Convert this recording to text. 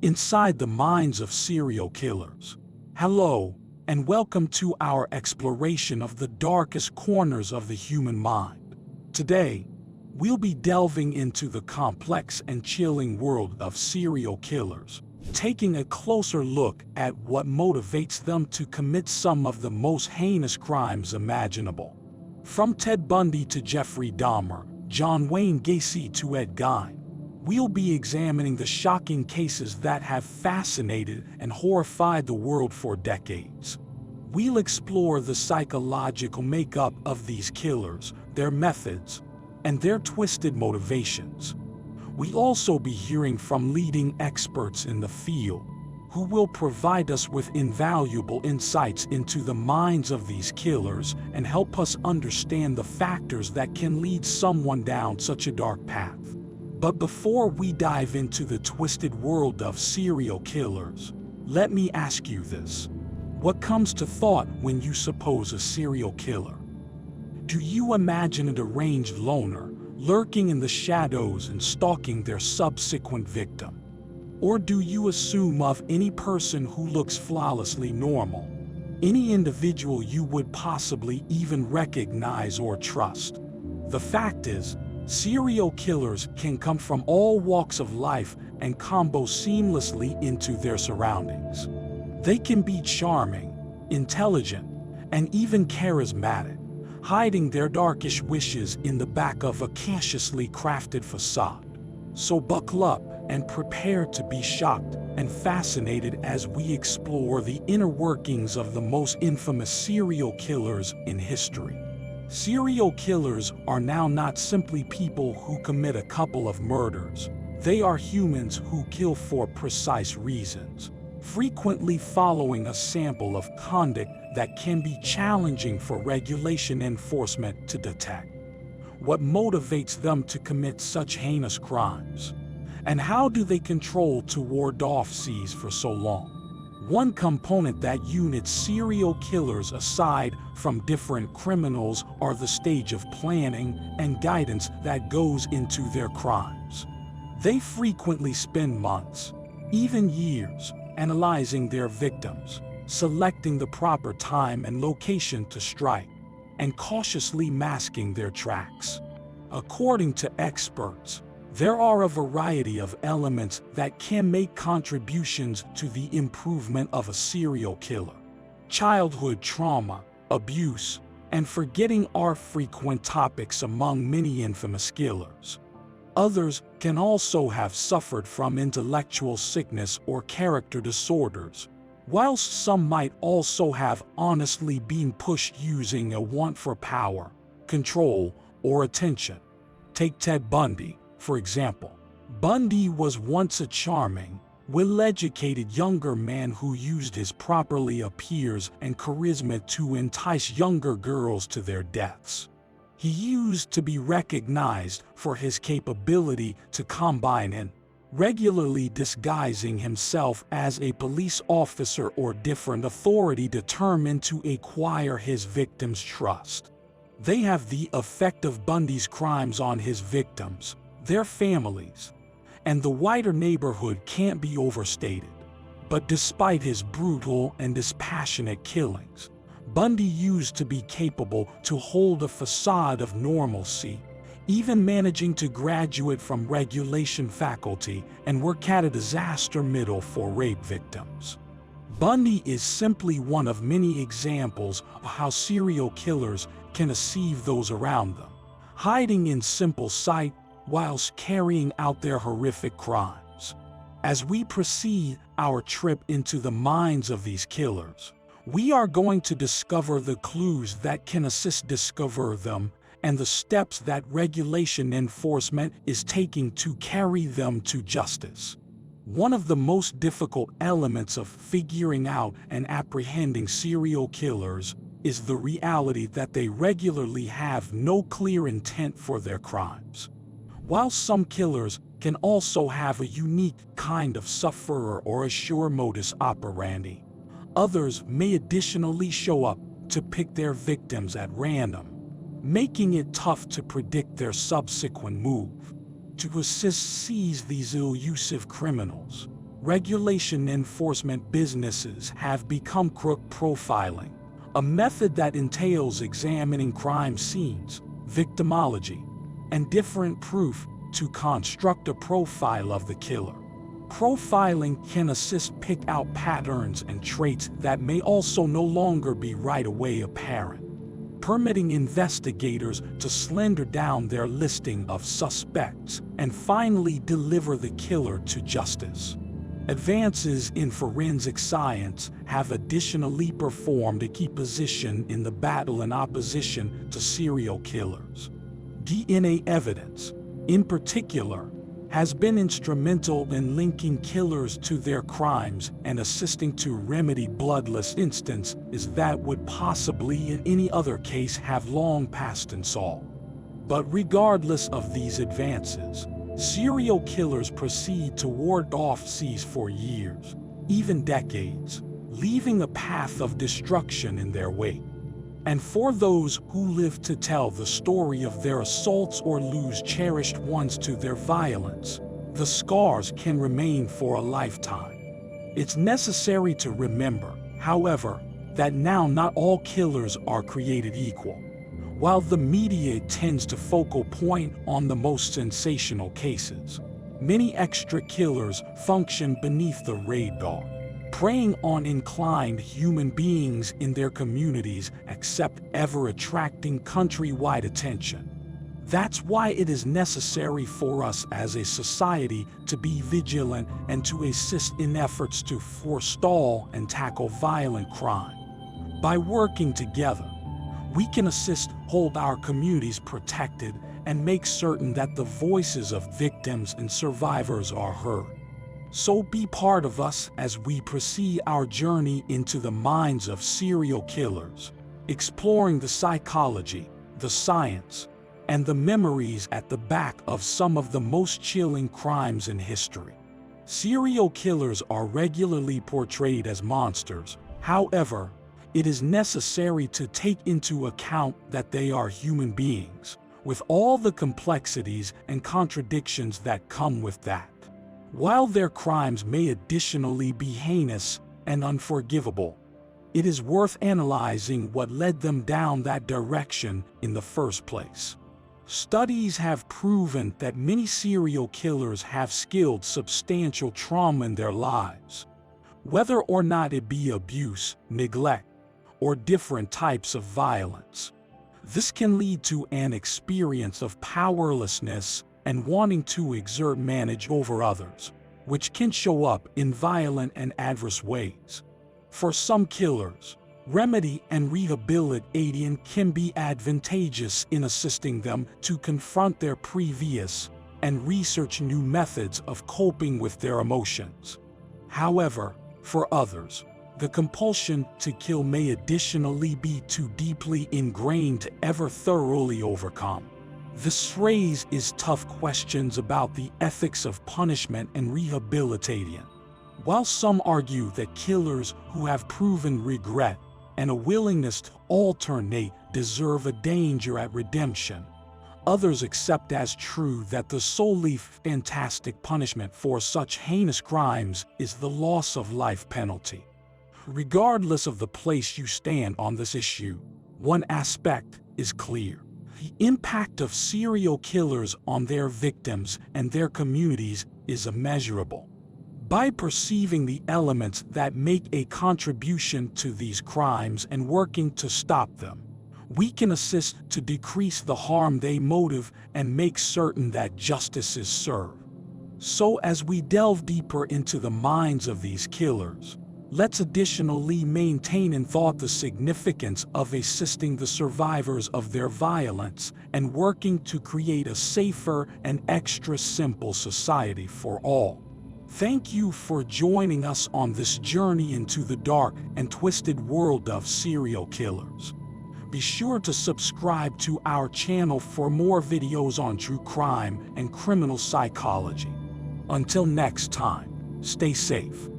inside the minds of serial killers. Hello, and welcome to our exploration of the darkest corners of the human mind. Today, we'll be delving into the complex and chilling world of serial killers, taking a closer look at what motivates them to commit some of the most heinous crimes imaginable. From Ted Bundy to Jeffrey Dahmer, John Wayne Gacy to Ed Gein, we'll be examining the shocking cases that have fascinated and horrified the world for decades. We'll explore the psychological makeup of these killers, their methods, and their twisted motivations. We'll also be hearing from leading experts in the field, who will provide us with invaluable insights into the minds of these killers and help us understand the factors that can lead someone down such a dark path. But before we dive into the twisted world of serial killers, let me ask you this. What comes to thought when you suppose a serial killer? Do you imagine a deranged loner lurking in the shadows and stalking their subsequent victim? Or do you assume of any person who looks flawlessly normal, any individual you would possibly even recognize or trust? The fact is, serial killers can come from all walks of life and combo seamlessly into their surroundings. They can be charming, intelligent, and even charismatic, hiding their darkish wishes in the back of a consciously crafted facade. So buckle up and prepare to be shocked and fascinated as we explore the inner workings of the most infamous serial killers in history. Serial killers are now not simply people who commit a couple of murders. They are humans who kill for precise reasons, frequently following a sample of conduct that can be challenging for regulation enforcement to detect. What motivates them to commit such heinous crimes? And how do they control to ward off seas for so long? One component that units serial killers aside from different criminals are the stage of planning and guidance that goes into their crimes. They frequently spend months, even years, analyzing their victims, selecting the proper time and location to strike, and cautiously masking their tracks. According to experts, there are a variety of elements that can make contributions to the improvement of a serial killer. Childhood trauma, abuse, and forgetting are frequent topics among many infamous killers. Others can also have suffered from intellectual sickness or character disorders, whilst some might also have honestly been pushed using a want for power, control, or attention. Take Ted Bundy, for example. Bundy was once a charming, well-educated younger man who used his properly appears and charisma to entice younger girls to their deaths. He used to be recognized for his capability to combine and regularly disguising himself as a police officer or different authority determined to acquire his victims' trust. They have the effect of Bundy's crimes on his victims, their families, and the wider neighborhood can't be overstated. But despite his brutal and dispassionate killings, Bundy used to be capable to hold a facade of normalcy, even managing to graduate from regulation faculty and work at a disaster middle for rape victims. Bundy is simply one of many examples of how serial killers can deceive those around them, hiding in simple sight whilst carrying out their horrific crimes. As we proceed our trip into the minds of these killers, we are going to discover the clues that can assist discover them and the steps that regulation enforcement is taking to carry them to justice. One of the most difficult elements of figuring out and apprehending serial killers is the reality that they regularly have no clear intent for their crimes. While some killers can also have a unique kind of sufferer or a sure modus operandi, others may additionally show up to pick their victims at random, making it tough to predict their subsequent move. To assist seize these elusive criminals, regulation enforcement businesses have become crook profiling, a method that entails examining crime scenes, victimology, and different proof to construct a profile of the killer. Profiling can assist pick out patterns and traits that may also no longer be right away apparent, permitting investigators to slender down their listing of suspects and finally deliver the killer to justice. Advances in forensic science have additionally performed a key position in the battle in opposition to serial killers. DNA evidence, in particular, has been instrumental in linking killers to their crimes and assisting to remedy bloodless instances that would possibly in any other case have long passed unsolved. But regardless of these advances, serial killers proceed to ward off disease for years, even decades, leaving a path of destruction in their wake. And for those who live to tell the story of their assaults or lose cherished ones to their violence, the scars can remain for a lifetime. It's necessary to remember, however, that now not all killers are created equal. While the media tends to focal point on the most sensational cases, many extra killers function beneath the radar, preying on inclined human beings in their communities except ever attracting countrywide attention. That's why it is necessary for us as a society to be vigilant and to assist in efforts to forestall and tackle violent crime. By working together, we can hold our communities protected and make certain that the voices of victims and survivors are heard. So be part of us as we proceed our journey into the minds of serial killers, exploring the psychology, the science, and the memories at the back of some of the most chilling crimes in history. Serial killers are regularly portrayed as monsters. However, it is necessary to take into account that they are human beings, with all the complexities and contradictions that come with that. While their crimes may additionally be heinous and unforgivable, it is worth analyzing what led them down that direction in the first place. Studies have proven that many serial killers have skilled substantial trauma in their lives, whether or not it be abuse, neglect, or different types of violence. This can lead to an experience of powerlessness and wanting to exert manage over others, which can show up in violent and adverse ways. For some killers, remedy and rehabilitation can be advantageous in assisting them to confront their previous and research new methods of coping with their emotions. However, for others, the compulsion to kill may additionally be too deeply ingrained to ever thoroughly overcome. This phrase is tough questions about the ethics of punishment and rehabilitation. While some argue that killers who have proven regret and a willingness to alternate deserve a danger at redemption, others accept as true that the solely fantastic punishment for such heinous crimes is the loss of life penalty. Regardless of the place you stand on this issue, one aspect is clear. The impact of serial killers on their victims and their communities is immeasurable. By perceiving the elements that make a contribution to these crimes and working to stop them, we can assist to decrease the harm they motive and make certain that justice is served. So as we delve deeper into the minds of these killers, let's additionally maintain in thought the significance of assisting the survivors of their violence and working to create a safer and extra simple society for all. Thank you for joining us on this journey into the dark and twisted world of serial killers. Be sure to subscribe to our channel for more videos on true crime and criminal psychology. Until next time, stay safe.